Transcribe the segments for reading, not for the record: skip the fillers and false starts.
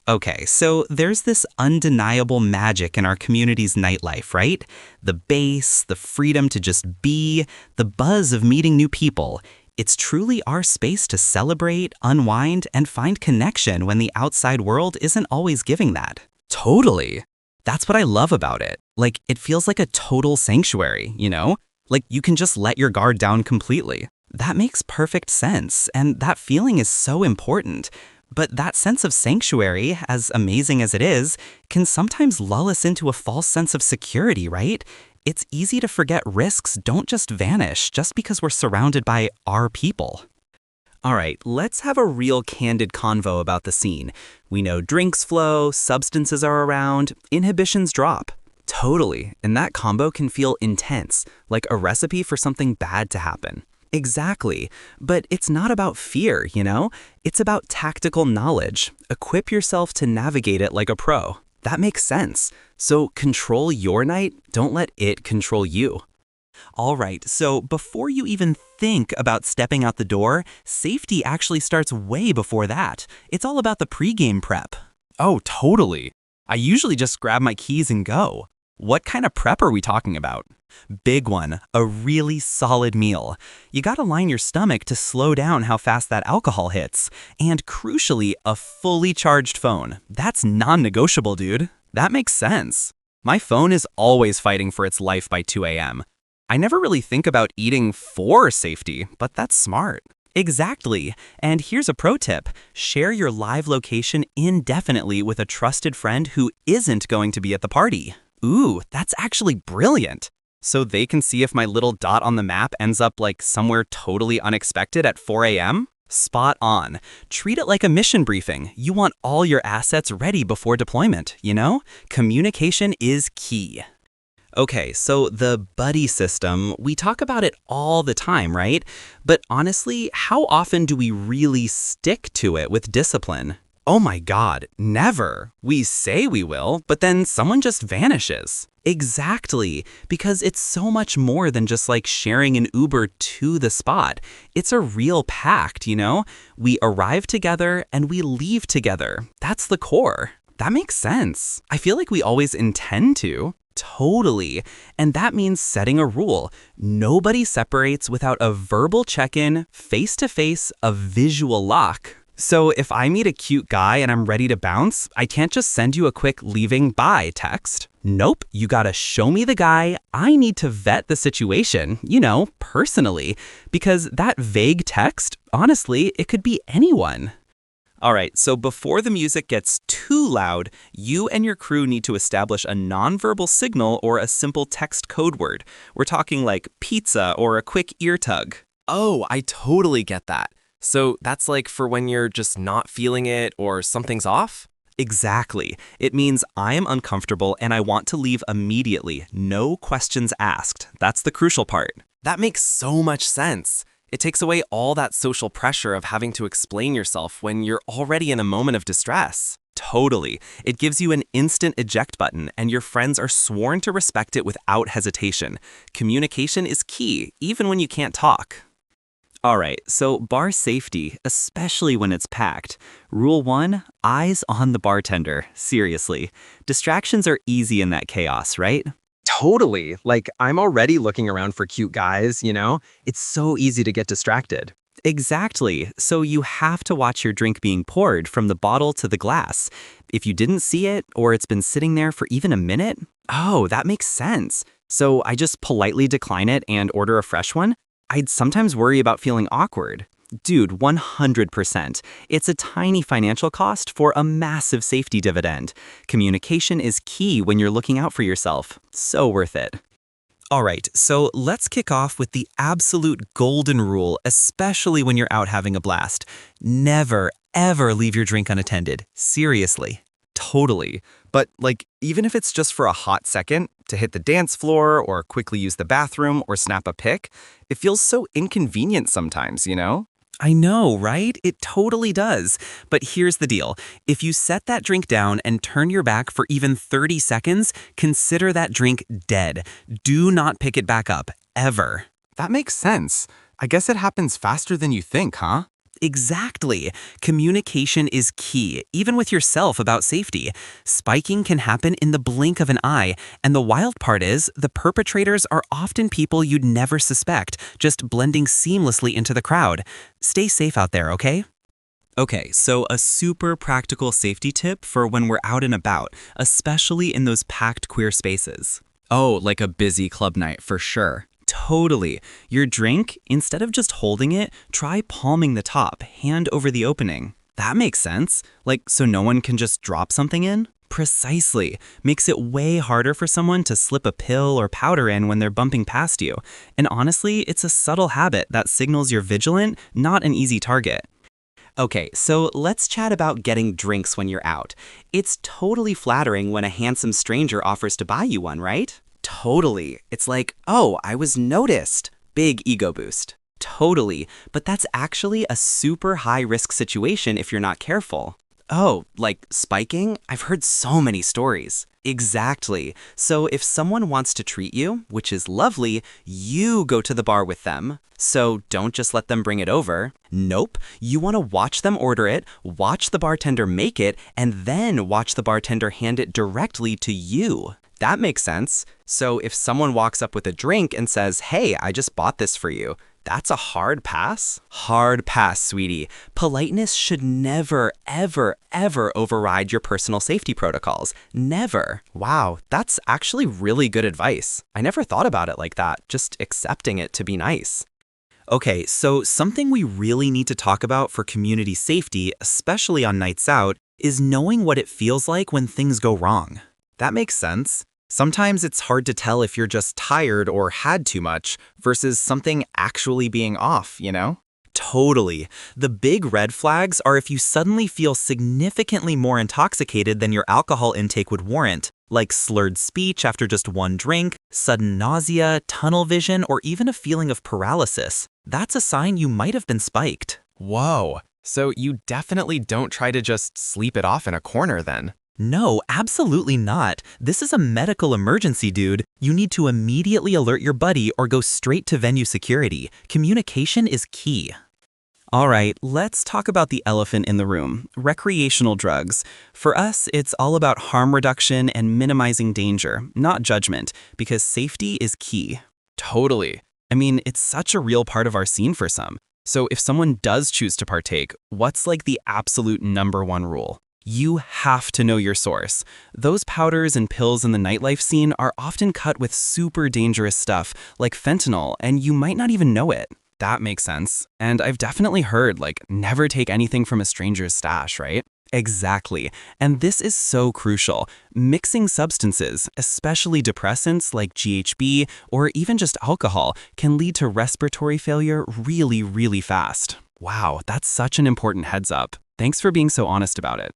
Okay, so there's this undeniable magic in our community's nightlife, right? The bass, the freedom to just be, the buzz of meeting new people. It's truly our space to celebrate, unwind, and find connection when the outside world isn't always giving that. Totally. That's what I love about it. Like, it feels like a total sanctuary, you know? Like, you can just let your guard down completely. That makes perfect sense, and that feeling is so important. But that sense of sanctuary, as amazing as it is, can sometimes lull us into a false sense of security, right? It's easy to forget risks don't just vanish just because we're surrounded by our people. All right, let's have a real candid convo about the scene. We know drinks flow, substances are around, inhibitions drop. Totally, and that combo can feel intense, like a recipe for something bad to happen. Exactly, but it's not about fear, you know? It's about tactical knowledge. Equip yourself to navigate it like a pro. That makes sense. So control your night, don't let it control you. All right, so before you even think about stepping out the door, safety actually starts way before that. It's all about the pregame prep. Oh, totally. I usually just grab my keys and go. What kind of prep are we talking about? Big one, a really solid meal. You gotta line your stomach to slow down how fast that alcohol hits. And crucially, a fully charged phone. That's non-negotiable, dude. That makes sense. My phone is always fighting for its life by 2 a.m. I never really think about eating for safety, but that's smart. Exactly. And here's a pro tip. Share your live location indefinitely with a trusted friend who isn't going to be at the party. Ooh, that's actually brilliant. So they can see if my little dot on the map ends up like somewhere totally unexpected at 4 a.m.? Spot on. Treat it like a mission briefing. You want all your assets ready before deployment, you know? Communication is key. Okay, so the buddy system, we talk about it all the time, right? But honestly, how often do we really stick to it with discipline? Oh my God, never. We say we will, but then someone just vanishes. Exactly, because it's so much more than just like sharing an Uber to the spot. It's a real pact, you know? We arrive together and we leave together. That's the core. That makes sense. I feel like we always intend to. Totally. And that means setting a rule. Nobody separates without a verbal check-in, face-to-face, a visual lock. So if I meet a cute guy and I'm ready to bounce, I can't just send you a quick leaving bye text. Nope, you gotta show me the guy. I need to vet the situation, you know, personally, because that vague text, honestly, it could be anyone. All right, so before the music gets too loud, you and your crew need to establish a nonverbal signal or a simple text code word. We're talking like pizza or a quick ear tug. Oh, I totally get that. So that's like for when you're just not feeling it or something's off? Exactly. It means I am uncomfortable and I want to leave immediately. No questions asked. That's the crucial part. That makes so much sense. It takes away all that social pressure of having to explain yourself when you're already in a moment of distress. Totally. It gives you an instant eject button, and your friends are sworn to respect it without hesitation. Communication is key, even when you can't talk. All right, so bar safety, especially when it's packed. Rule 1, eyes on the bartender. Seriously. Distractions are easy in that chaos, right? Totally. Like, I'm already looking around for cute guys, you know? It's so easy to get distracted. Exactly. So you have to watch your drink being poured from the bottle to the glass. If you didn't see it, or it's been sitting there for even a minute, oh, that makes sense. So I just politely decline it and order a fresh one? I'd sometimes worry about feeling awkward. Dude, 100%. It's a tiny financial cost for a massive safety dividend. Communication is key when you're looking out for yourself. So worth it. All right, so let's kick off with the absolute golden rule, especially when you're out having a blast. Never, ever leave your drink unattended. Seriously. Totally. But like, even if it's just for a hot second, to hit the dance floor or quickly use the bathroom or snap a pic, it feels so inconvenient sometimes, you know? I know, right? It totally does. But here's the deal. If you set that drink down and turn your back for even 30 seconds, consider that drink dead. Do not pick it back up, ever. That makes sense. I guess it happens faster than you think, huh? Exactly. Communication is key, even with yourself about safety. Spiking can happen in the blink of an eye, and the wild part is the perpetrators are often people you'd never suspect, just blending seamlessly into the crowd. Stay safe out there, okay? Okay, so a super practical safety tip for when we're out and about, especially in those packed queer spaces. Oh, like a busy club night for sure. Totally. Your drink, instead of just holding it, try palming the top, hand over the opening. That makes sense. Like, so no one can just drop something in? Precisely. Makes it way harder for someone to slip a pill or powder in when they're bumping past you. And honestly, it's a subtle habit that signals you're vigilant, not an easy target. Okay, so let's chat about getting drinks when you're out. It's totally flattering when a handsome stranger offers to buy you one, right? Totally. It's like, oh, I was noticed. Big ego boost. Totally. But that's actually a super high risk situation if you're not careful. Oh, like spiking? I've heard so many stories. Exactly. So if someone wants to treat you, which is lovely, you go to the bar with them. So don't just let them bring it over. Nope. You want to watch them order it, watch the bartender make it, and then watch the bartender hand it directly to you. That makes sense. So if someone walks up with a drink and says, "Hey, I just bought this for you," that's a hard pass? Hard pass, sweetie. Politeness should never, ever, ever override your personal safety protocols. Never. Wow, that's actually really good advice. I never thought about it like that, just accepting it to be nice. Okay, so something we really need to talk about for community safety, especially on nights out, is knowing what it feels like when things go wrong. That makes sense. Sometimes it's hard to tell if you're just tired or had too much versus something actually being off, you know? Totally. The big red flags are if you suddenly feel significantly more intoxicated than your alcohol intake would warrant, like slurred speech after just one drink, sudden nausea, tunnel vision, or even a feeling of paralysis. That's a sign you might have been spiked. Whoa. So you definitely don't try to just sleep it off in a corner then. No, absolutely not. This is a medical emergency, dude. You need to immediately alert your buddy or go straight to venue security. Communication is key. All right, let's talk about the elephant in the room, recreational drugs. For us, it's all about harm reduction and minimizing danger, not judgment, because safety is key. Totally. I mean, it's such a real part of our scene for some. So if someone does choose to partake, what's like the absolute #1 rule? You have to know your source. Those powders and pills in the nightlife scene are often cut with super dangerous stuff, like fentanyl, and you might not even know it. That makes sense. And I've definitely heard, like, never take anything from a stranger's stash, right? Exactly. And this is so crucial. Mixing substances, especially depressants like GHB or even just alcohol, can lead to respiratory failure really, really fast. Wow, that's such an important heads up. Thanks for being so honest about it.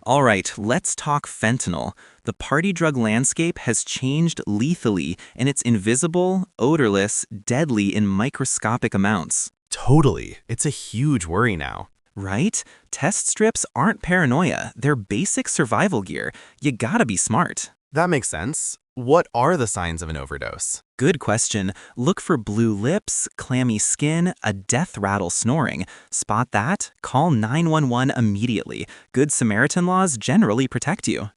All right, let's talk fentanyl. The party drug landscape has changed lethally, and it's invisible, odorless, deadly in microscopic amounts. Totally. It's a huge worry now. Right? Test strips aren't paranoia. They're basic survival gear. You gotta be smart. That makes sense. What are the signs of an overdose? Good question. Look for blue lips, clammy skin, a death rattle snoring. Spot that? Call 911 immediately. Good Samaritan laws generally protect you.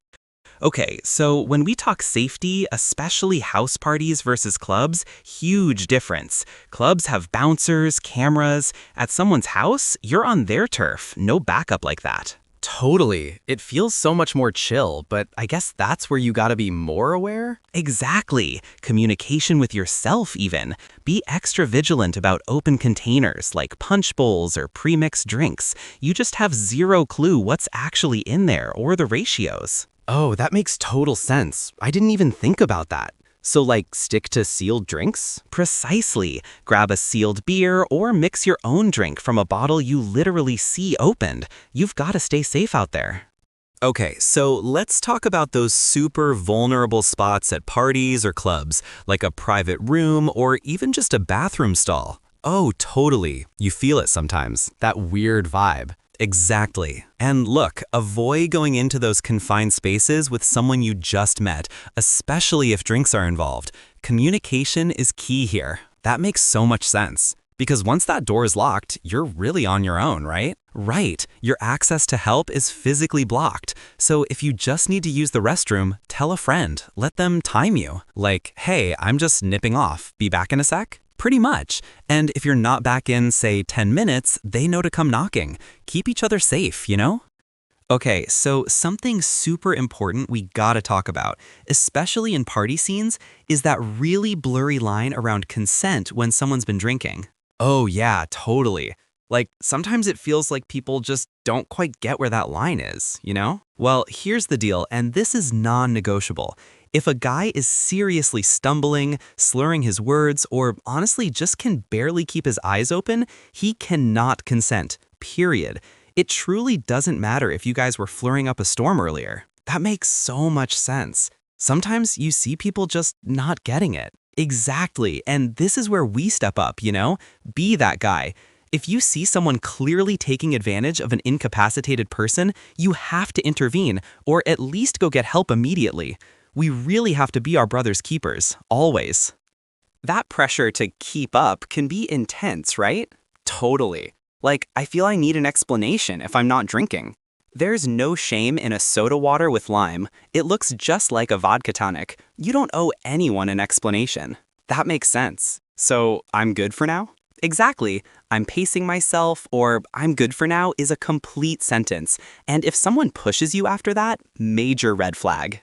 Okay, so when we talk safety, especially house parties versus clubs, huge difference. Clubs have bouncers, cameras. At someone's house, you're on their turf. No backup like that. Totally. It feels so much more chill, but I guess that's where you gotta be more aware? Exactly. Communication with yourself even. Be extra vigilant about open containers like punch bowls or pre-mixed drinks. You just have zero clue what's actually in there or the ratios. Oh, that makes total sense. I didn't even think about that. So like stick to sealed drinks? Precisely. Grab a sealed beer or mix your own drink from a bottle you literally see opened. You've got to stay safe out there. Okay, so let's talk about those super vulnerable spots at parties or clubs, like a private room or even just a bathroom stall. Oh, totally. You feel it sometimes, that weird vibe. Exactly. And look, avoid going into those confined spaces with someone you just met, especially if drinks are involved. Communication is key here. That makes so much sense. Because once that door is locked, you're really on your own, right? Right. Your access to help is physically blocked. So if you just need to use the restroom, tell a friend. Let them time you. Like, hey, I'm just nipping off. Be back in a sec? Pretty much. And if you're not back in, say, 10 minutes, they know to come knocking. Keep each other safe, you know? Okay, so something super important we gotta talk about, especially in party scenes, is that really blurry line around consent when someone's been drinking. Oh yeah, totally. Like, sometimes it feels like people just don't quite get where that line is, you know? Well, here's the deal, and this is non-negotiable. If a guy is seriously stumbling, slurring his words, or honestly just can barely keep his eyes open, he cannot consent, period. It truly doesn't matter if you guys were flirting up a storm earlier. That makes so much sense. Sometimes you see people just not getting it. Exactly, and this is where we step up, you know? Be that guy. If you see someone clearly taking advantage of an incapacitated person, you have to intervene, or at least go get help immediately. We really have to be our brother's keepers, always. That pressure to keep up can be intense, right? Totally. Like, I feel I need an explanation if I'm not drinking. There's no shame in a soda water with lime. It looks just like a vodka tonic. You don't owe anyone an explanation. That makes sense. So, I'm good for now? Exactly. I'm pacing myself, or I'm good for now is a complete sentence. And if someone pushes you after that, major red flag.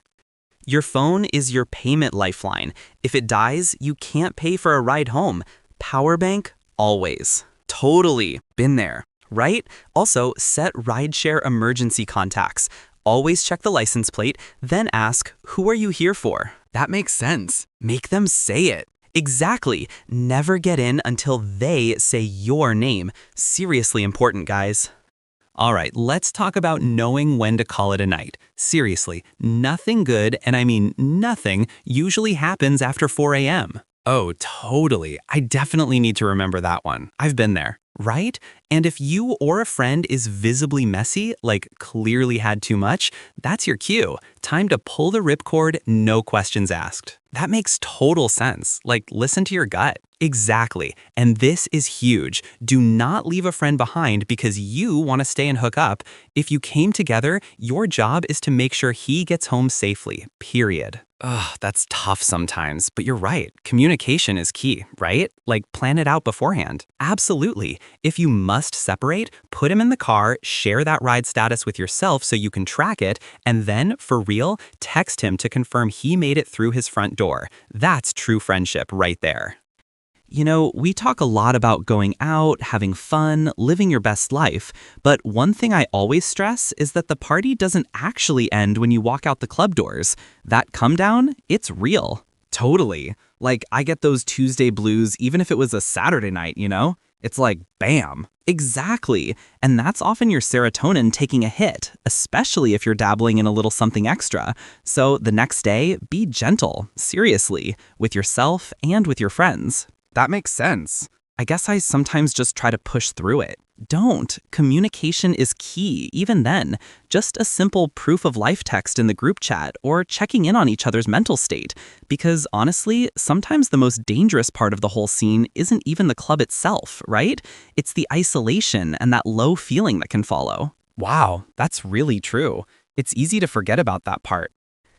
Your phone is your payment lifeline. If it dies, you can't pay for a ride home. Power bank, always. Totally. Been there. Right? Also, set rideshare emergency contacts. Always check the license plate, then ask, who are you here for? That makes sense. Make them say it. Exactly. Never get in until they say your name. Seriously important, guys. All right, let's talk about knowing when to call it a night. Seriously, nothing good, and I mean nothing, usually happens after 4 a.m. Oh, totally. I definitely need to remember that one. I've been there. Right? And if you or a friend is visibly messy, like clearly had too much, that's your cue. Time to pull the ripcord, no questions asked. That makes total sense. Like, listen to your gut. Exactly. And this is huge. Do not leave a friend behind because you want to stay and hook up. If you came together, your job is to make sure he gets home safely, period. Ugh, that's tough sometimes, but you're right. Communication is key, right? Like, plan it out beforehand. Absolutely. If you must separate, put him in the car, share that ride status with yourself so you can track it, and then, for real, text him to confirm he made it through his front door. That's true friendship right there. You know, we talk a lot about going out, having fun, living your best life, but one thing I always stress is that the party doesn't actually end when you walk out the club doors. That come down, it's real. Totally. Like, I get those Tuesday blues even if it was a Saturday night, you know? It's like, bam. Exactly. And that's often your serotonin taking a hit, especially if you're dabbling in a little something extra. So the next day, be gentle, seriously, with yourself and with your friends. That makes sense. I guess I sometimes just try to push through it. Don't. Communication is key, even then. Just a simple proof of life text in the group chat or checking in on each other's mental state. Because honestly, sometimes the most dangerous part of the whole scene isn't even the club itself, right? It's the isolation and that low feeling that can follow. Wow, that's really true. It's easy to forget about that part.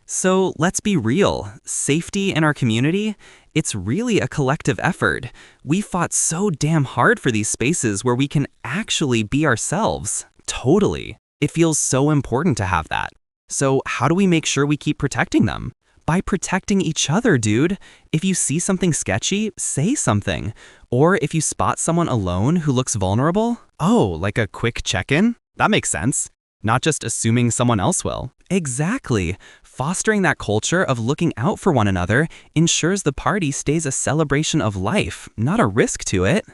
So let's be real. Safety in our community, it's really a collective effort. We fought so damn hard for these spaces where we can actually be ourselves. Totally. It feels so important to have that. So how do we make sure we keep protecting them? By protecting each other, dude. If you see something sketchy, say something. Or if you spot someone alone who looks vulnerable, oh, like a quick check-in? That makes sense. Not just assuming someone else will. Exactly. Fostering that culture of looking out for one another ensures the party stays a celebration of life, not a risk to it.